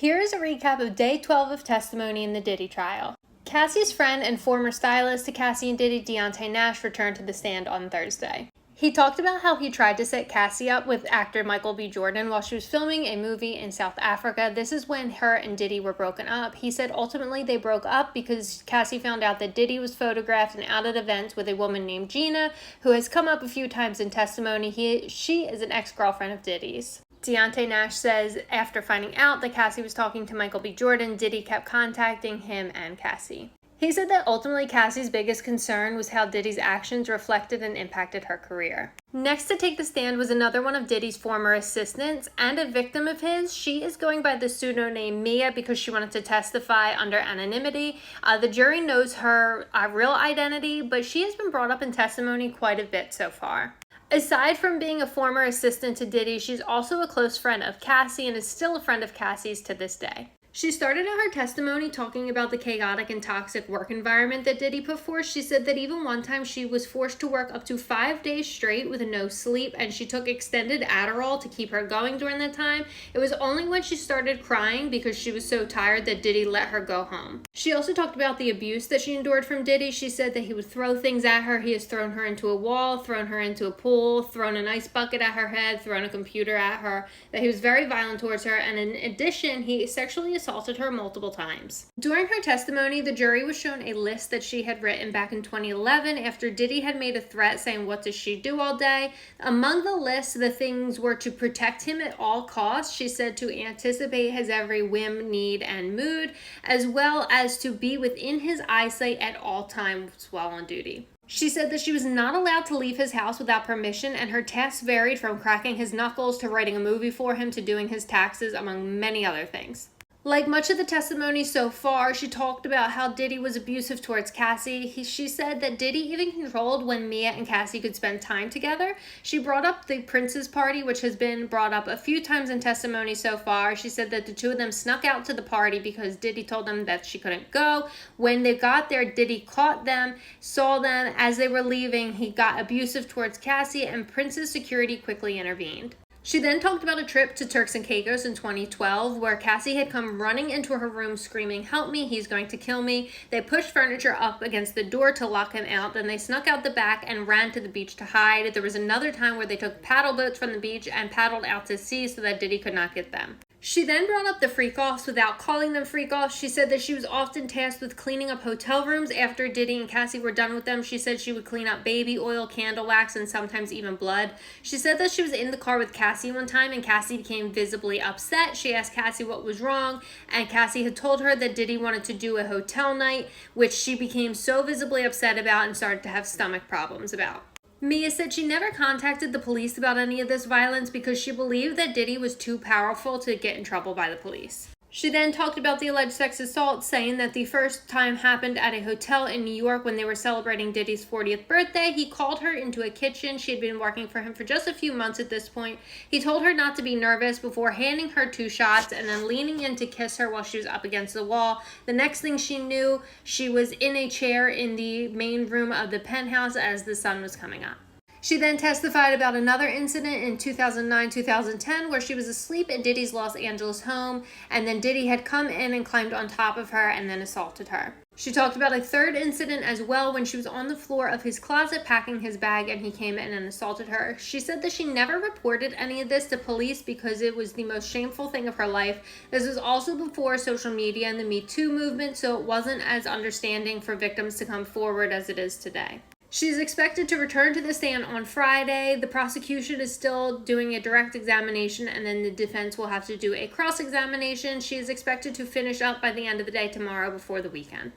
Here is a recap of Day 12 of testimony in the Diddy trial. Cassie's friend and former stylist to Cassie and Diddy, Deontay Nash, returned to the stand on Thursday. He talked about how he tried to set Cassie up with actor Michael B. Jordan while she was filming a movie in South Africa. This is when her and Diddy were broken up. He said ultimately they broke up because Cassie found out that Diddy was photographed and out at events with a woman named Gina, who has come up a few times in testimony. She is an ex-girlfriend of Diddy's. Deontay Nash says after finding out that Cassie was talking to Michael B. Jordan, Diddy kept contacting him and Cassie. He said that ultimately Cassie's biggest concern was how Diddy's actions reflected and impacted her career. Next to take the stand was another one of Diddy's former assistants and a victim of his. She is going by the pseudonym Mia because she wanted to testify under anonymity. The jury knows her real identity, but she has been brought up in testimony quite a bit so far. Aside from being a former assistant to Diddy, she's also a close friend of Cassie and is still a friend of Cassie's to this day. She started out her testimony talking about the chaotic and toxic work environment that Diddy put forth. She said that even one time she was forced to work up to 5 days straight with no sleep, and she took extended Adderall to keep her going during that time. It was only when she started crying because she was so tired that Diddy let her go home. She also talked about the abuse that she endured from Diddy. She said that he would throw things at her. He has thrown her into a wall, thrown her into a pool, thrown an ice bucket at her head, thrown a computer at her, that he was very violent towards her, and in addition, he sexually assaulted her multiple times. During her testimony, the jury was shown a list that she had written back in 2011 after Diddy had made a threat saying, "What does she do all day?" Among the list, the things were to protect him at all costs. She said to anticipate his every whim, need, and mood, as well as to be within his eyesight at all times while on duty. She said that she was not allowed to leave his house without permission, and her tasks varied from cracking his knuckles to writing a movie for him to doing his taxes, among many other things. Like much of the testimony so far, she talked about how Diddy was abusive towards Cassie. She said that Diddy even controlled when Mia and Cassie could spend time together. She brought up the Prince's party, which has been brought up a few times in testimony so far. She said that the two of them snuck out to the party because Diddy told them that she couldn't go. When they got there, Diddy caught them, saw them. As they were leaving, he got abusive towards Cassie, and Prince's security quickly intervened. She then talked about a trip to Turks and Caicos in 2012 where Cassie had come running into her room screaming, "Help me, he's going to kill me." They pushed furniture up against the door to lock him out. Then they snuck out the back and ran to the beach to hide. There was another time where they took paddle boats from the beach and paddled out to sea so that Diddy could not get them. She then brought up the freak-offs without calling them freak-offs. She said that she was often tasked with cleaning up hotel rooms after Diddy and Cassie were done with them. She said she would clean up baby oil, candle wax, and sometimes even blood. She said that she was in the car with Cassie one time and Cassie became visibly upset. She asked Cassie what was wrong, and Cassie had told her that Diddy wanted to do a hotel night, which she became so visibly upset about and started to have stomach problems about. Mia said she never contacted the police about any of this violence because she believed that Diddy was too powerful to get in trouble by the police. She then talked about the alleged sex assault, saying that the first time happened at a hotel in New York when they were celebrating Diddy's 40th birthday. He called her into a kitchen. She had been working for him for just a few months at this point. He told her not to be nervous before handing her 2 shots and then leaning in to kiss her while she was up against the wall. The next thing she knew, she was in a chair in the main room of the penthouse as the sun was coming up. She then testified about another incident in 2009-2010 where she was asleep in Diddy's Los Angeles home, and then Diddy had come in and climbed on top of her and then assaulted her. She talked about a third incident as well when she was on the floor of his closet packing his bag and he came in and assaulted her. She said that she never reported any of this to police because it was the most shameful thing of her life. This was also before social media and the Me Too movement, so it wasn't as understanding for victims to come forward as it is today. She's expected to return to the stand on Friday. The prosecution is still doing a direct examination, and then the defense will have to do a cross-examination. She is expected to finish up by the end of the day tomorrow before the weekend.